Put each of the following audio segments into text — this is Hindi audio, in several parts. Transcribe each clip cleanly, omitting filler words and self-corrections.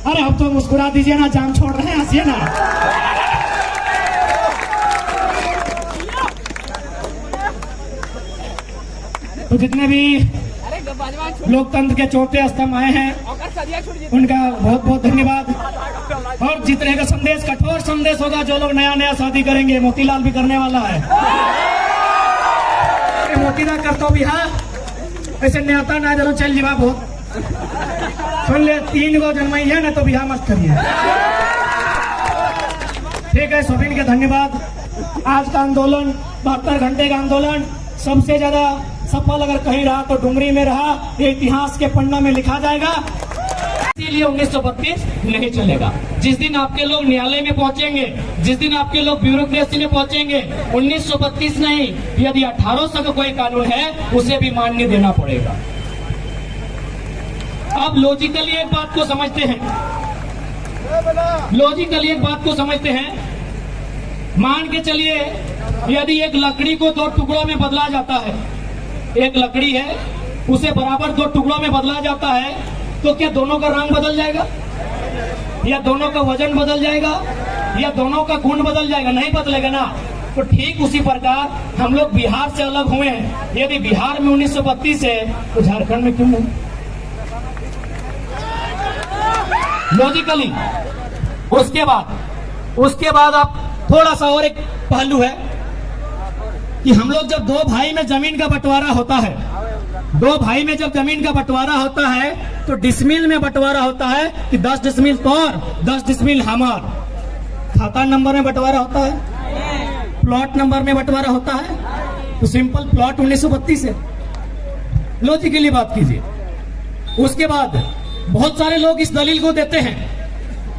अरे अब तो मुस्कुरा दीजिए ना, जान छोड़ रहे हैं, हंसिए ना। तो जितने भी लोकतंत्र के चौथे स्तंभ आए हैं उनका बहुत बहुत धन्यवाद। और जितने का संदेश कठोर संदेश होगा, जो लोग नया नया शादी करेंगे, मोतीलाल भी करने वाला है, मोतीलाल करता भी है, ऐसे न्याता ना जरूर चल जीवा बहुत सुन ले, 3 गो जन्मई है ना तो बिहार मत करिए। ठीक है, सभी के धन्यवाद। आज का आंदोलन 72 घंटे का आंदोलन सबसे ज्यादा सफल अगर कहीं रहा तो डुमरी में रहा, ये इतिहास के पन्ना में लिखा जाएगा। इसीलिए 1932 नहीं चलेगा। जिस दिन आपके लोग न्यायालय में पहुंचेंगे, जिस दिन आपके लोग ब्यूरोक्रेसी में पहुंचेंगे, 1932 नहीं, यदि 1800 का कोई कानून है उसे भी मान्य देना पड़ेगा। अब लॉजिकली एक बात को समझते हैं, लॉजिकली एक बात को समझते हैं। मान के चलिए यदि एक लकड़ी को 2 टुकड़ों में बदला जाता है, एक लकड़ी है उसे बराबर 2 टुकड़ों में बदला जाता है, तो क्या दोनों का रंग बदल जाएगा, या दोनों का वजन बदल जाएगा, या दोनों का गुण बदल जाएगा? नहीं बदलेगा ना। तो ठीक उसी प्रकार हम लोग बिहार से अलग हुए हैं। यदि बिहार में 1932 है तो झारखंड में क्यों नहीं? लॉजिकली। उसके बाद आप थोड़ा सा और एक पहलू है कि हम लोग जब 2 भाई में जमीन का बंटवारा होता है, 2 भाई में जब जमीन का बंटवारा होता है तो डिसमिल में बंटवारा होता है कि 10 डिसमिल तोर, 10 डिसमिल हमार। खाता नंबर में बंटवारा होता है, प्लॉट नंबर में बंटवारा होता है। तो सिंपल प्लॉट 1932 है। लॉजिकली बात कीजिए। उसके बाद बहुत सारे लोग इस दलील को देते हैं,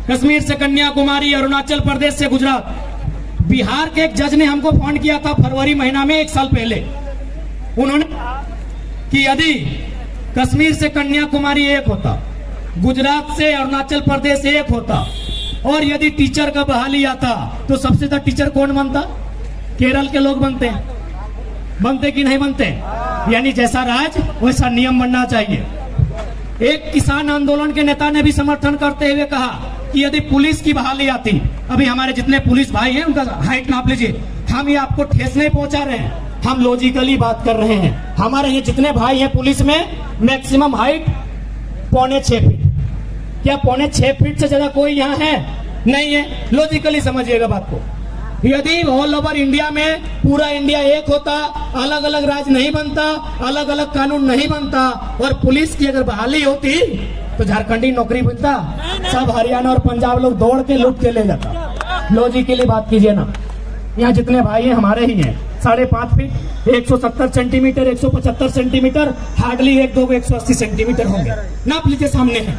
कश्मीर से कन्याकुमारी, अरुणाचल प्रदेश से गुजरात। बिहार के एक जज ने हमको फोन किया था फरवरी महीना में 1 साल पहले। उन्होंने कि यदि कश्मीर से कन्याकुमारी एक होता, गुजरात से अरुणाचल प्रदेश एक होता, और यदि टीचर का बहाली आता तो सबसे ज्यादा टीचर कौन बनता? केरल के लोग बनते हैं। बनते कि नहीं बनते? यानी जैसा राज वैसा नियम बनना चाहिए। एक किसान आंदोलन के नेता ने भी समर्थन करते हुए कहा कि यदि पुलिस की बहाली आती, अभी हमारे जितने पुलिस भाई हैं उनका हाइट नाप लीजिए, हम ये आपको ठेस नहीं पहुंचा रहे हैं, हम लॉजिकली बात कर रहे हैं। हमारे ये जितने भाई हैं पुलिस में, मैक्सिमम हाइट 6.25 फीट। क्या 6.25 फीट से ज्यादा कोई यहाँ है? नहीं है। लॉजिकली समझिएगा बात को। यदि ऑल ओवर इंडिया में पूरा इंडिया एक होता, अलग अलग राज्य नहीं बनता, अलग अलग कानून नहीं बनता, और पुलिस की अगर बहाली होती तो झारखंडी नौकरी मिलता, सब हरियाणा और पंजाब लोग दौड़ के लूट के ले जाता। लॉजिकली बात कीजिए ना। यहाँ जितने भाई हैं हमारे ही हैं, 5.5 feet, 170 centimetre, 175 centimetre, hardly 1-2 180 centimetre होंगे। नाप लीजिए, सामने है,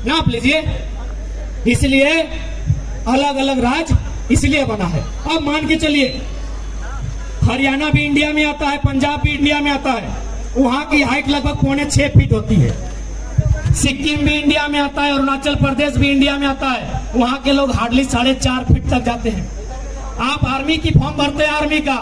नाप लीजिए। इसलिए अलग अलग राज्य इसलिए बना है। अब मान के चलिए हरियाणा भी इंडिया में आता है, पंजाब भी इंडिया में आता है, वहां की हाइट लगभग 6.25 फीट होती है। सिक्किम भी इंडिया में आता है, अरुणाचल प्रदेश भी इंडिया में आता है, वहां के लोग हार्डली 4.5 फीट तक जाते हैं। आप आर्मी की फॉर्म भरते हैं, आर्मी का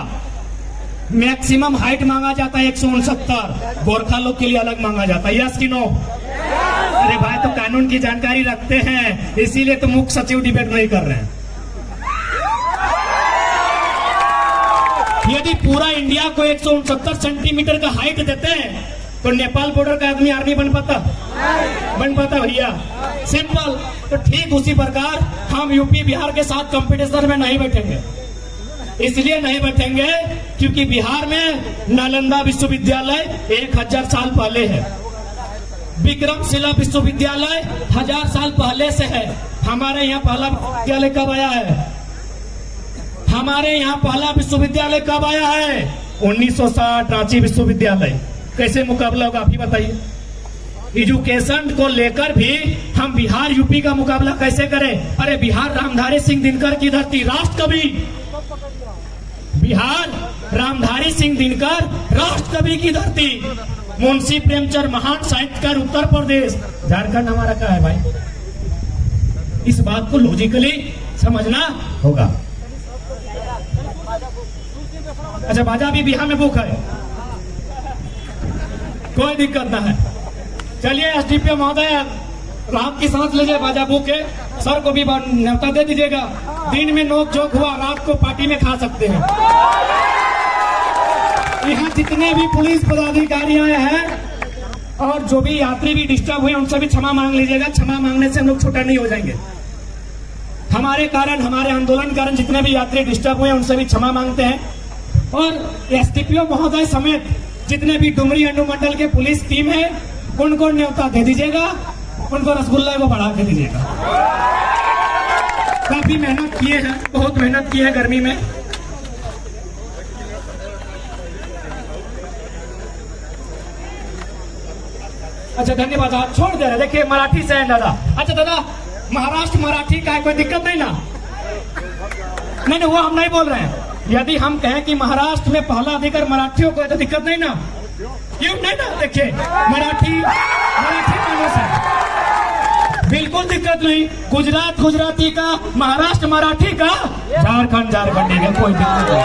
मैक्सिमम हाइट मांगा जाता है 169, गोरखा लोग के लिए अलग मांगा जाता है। यस कि नो? अरे भाई तो कानून की जानकारी रखते हैं, इसीलिए तो मुख्य सचिव डिबेट नहीं कर रहे हैं। यदि पूरा इंडिया को 169 सेंटीमीटर का हाइट देते हैं तो नेपाल बॉर्डर का आदमी आर्मी बन पाता? बन पाता भैया? सिंपल। तो ठीक उसी प्रकार हम यूपी बिहार के साथ कंपटीशन में नहीं बैठेंगे। इसलिए नहीं बैठेंगे क्योंकि बिहार में नालंदा विश्वविद्यालय 1000 साल पहले है, विक्रमशिला विश्वविद्यालय 1000 साल पहले से है। हमारे यहाँ पहला विश्वविद्यालय कब आया है? हमारे यहाँ पहला विश्वविद्यालय कब आया है? 1960, रांची विश्वविद्यालय। कैसे मुकाबला होगा आप ही बताइए। एजुकेशन को लेकर भी हम बिहार यूपी का मुकाबला कैसे करें? अरे बिहार रामधारी सिंह दिनकर की धरती, राष्ट्र कवि। बिहार रामधारी सिंह दिनकर, राष्ट्र कवि की धरती। मुंशी प्रेमचंद, महान साहित्यकार, उत्तर प्रदेश। झारखंड हमारा क्या है भाई? इस बात को लॉजिकली समझना होगा। अच्छा, बाजा भी बिहार में बुक है, कोई दिक्कत ना है। चलिए एसडीपीओ महोदय, रात की सांस लीजिए बाजा के, सर को भी न्योता दे दीजिएगा। दिन में नोक झोंक हुआ, रात को पार्टी में खा सकते हैं। यहाँ जितने भी पुलिस पदाधिकारी आए हैं और जो भी यात्री भी डिस्टर्ब हुए उनसे भी क्षमा मांग लीजिएगा। क्षमा मांगने से हम लोग छोटा नहीं हो जाएंगे। हमारे कारण, हमारे आंदोलन कारण जितने भी यात्री डिस्टर्ब हुए उनसे भी क्षमा मांगते हैं। और एसडीपीओ महोदय समेत जितने भी डुमरी अनुमंडल के पुलिस टीम है उनको न्योता दे दीजिएगा, उनको रसगुल्ला को बढ़ा के दीजिएगा। काफी मेहनत किए हैं, बहुत मेहनत की है गर्मी में। अच्छा धन्यवाद, आप छोड़ दे रहे। देखिए मराठी से है दादा। अच्छा दादा, महाराष्ट्र मराठी का है, कोई दिक्कत नहीं ना? नहीं वो हम नहीं बोल रहे हैं। यदि हम कहें कि महाराष्ट्र में पहला अधिकार मराठियों को है तो दिक्कत नहीं ना? क्यों नहीं ना? देखिए मराठी मानस है, बिल्कुल दिक्कत नहीं। गुजरात गुजराती का, महाराष्ट्र मराठी का, झारखंड झारखंडी का, कोई दिक्कत नहीं।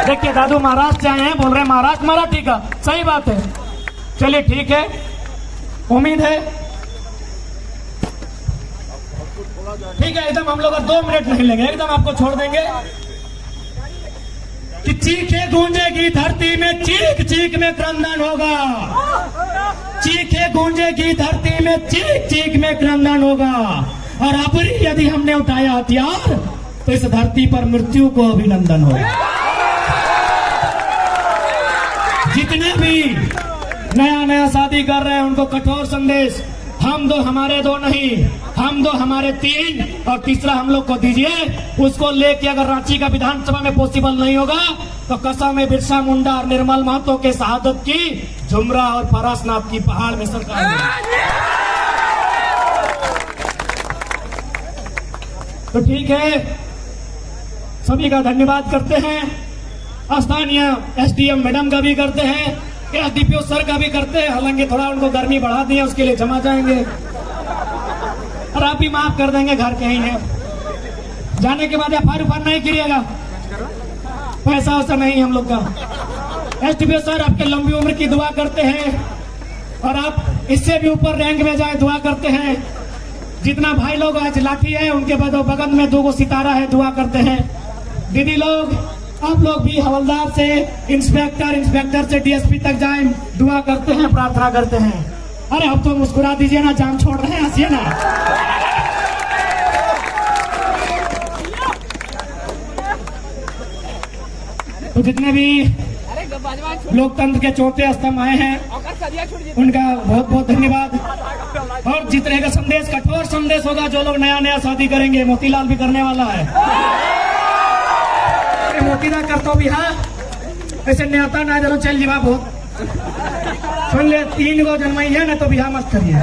देखिए दादू महाराष्ट्र से आए हैं, बोल रहे हैं महाराष्ट्र मराठी का, सही बात है। चलिए ठीक है, उम्मीद है ठीक है। एकदम हम लोग 2 मिनट नहीं लेंगे, एकदम आपको छोड़ देंगे कि चीखे गूंजेगी धरती में, चीख चीख में क्रंदन होगा। चीखे गूंजेगी धरती में, चीख चीख में क्रंदन होगा। और अबरी यदि हमने उठाया हथियार तो इस धरती पर मृत्यु को अभिनंदन होगा। जितने भी नया नया शादी कर रहे हैं उनको कठोर संदेश, हम 2 हमारे 2 नहीं, हम 2 हमारे 3 और तीसरा हम लोग को दीजिए। उसको लेके अगर रांची का विधानसभा में पॉसिबल नहीं होगा तो कसम है बिरसा मुंडा और निर्मल महतो के शहादत की, झुमरा और पारसनाथ की पहाड़ में सरकार। तो ठीक है, सभी का धन्यवाद करते हैं। स्थानीय एसडीएम मैडम का भी करते हैं, एसडीपीओ सर का भी करते हैं। हालांकि थोड़ा उनको गर्मी बढ़ा दी है, उसके लिए जमा जाएंगे और आप भी माफ कर देंगे, घर के ही है। जाने के बाद एफआईआर नहीं गिरिएगा, पैसा वैसा नहीं हम लोग का। एसडीपीओ सर आपके लंबी उम्र की दुआ करते हैं और आप इससे भी ऊपर रैंक में जाए दुआ करते हैं। जितना भाई लोग आज लाठी है उनके बगल में 2 सितारा है, दुआ करते हैं। दीदी लोग, आप लोग भी हवलदार से इंस्पेक्टर से डीएसपी तक जाएं, दुआ करते हैं, प्रार्थना करते हैं। अरे अब तो मुस्कुरा दीजिए ना, जान छोड़ रहे हैं, हंसिए ना। तो जितने भी लोकतंत्र के चौथे स्तंभ आए हैं उनका बहुत बहुत धन्यवाद। और जितने का संदेश कठोर संदेश होगा, जो लोग नया नया शादी करेंगे, मोतीलाल भी करने वाला है। मोतीलाल करता भी, हाँ ऐसे न्योता ना जलो चल जीवा, बहुत सुन ले, 3 गो जन्मई है ना तो बिहार मत करिए।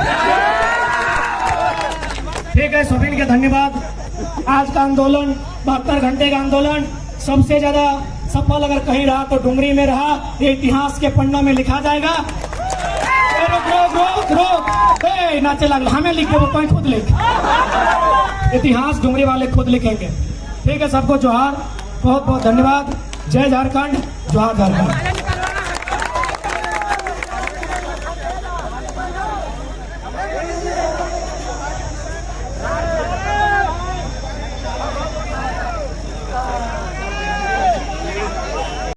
ठीक है, सभी के धन्यवाद। आज का आंदोलन 72 घंटे का आंदोलन सबसे ज्यादा सफल अगर कहीं रहा तो डुमरी में रहा। ये इतिहास के पन्नों में लिखा जाएगा। रोक रोक रोक रोक, नाचे लग, हमें लिख के वो खुद लिख, इतिहास डुमरी वाले खुद लिखेंगे। ठीक है, सबको जोहार, बहुत बहुत धन्यवाद। जय झारखंड, जोहार झारखंड।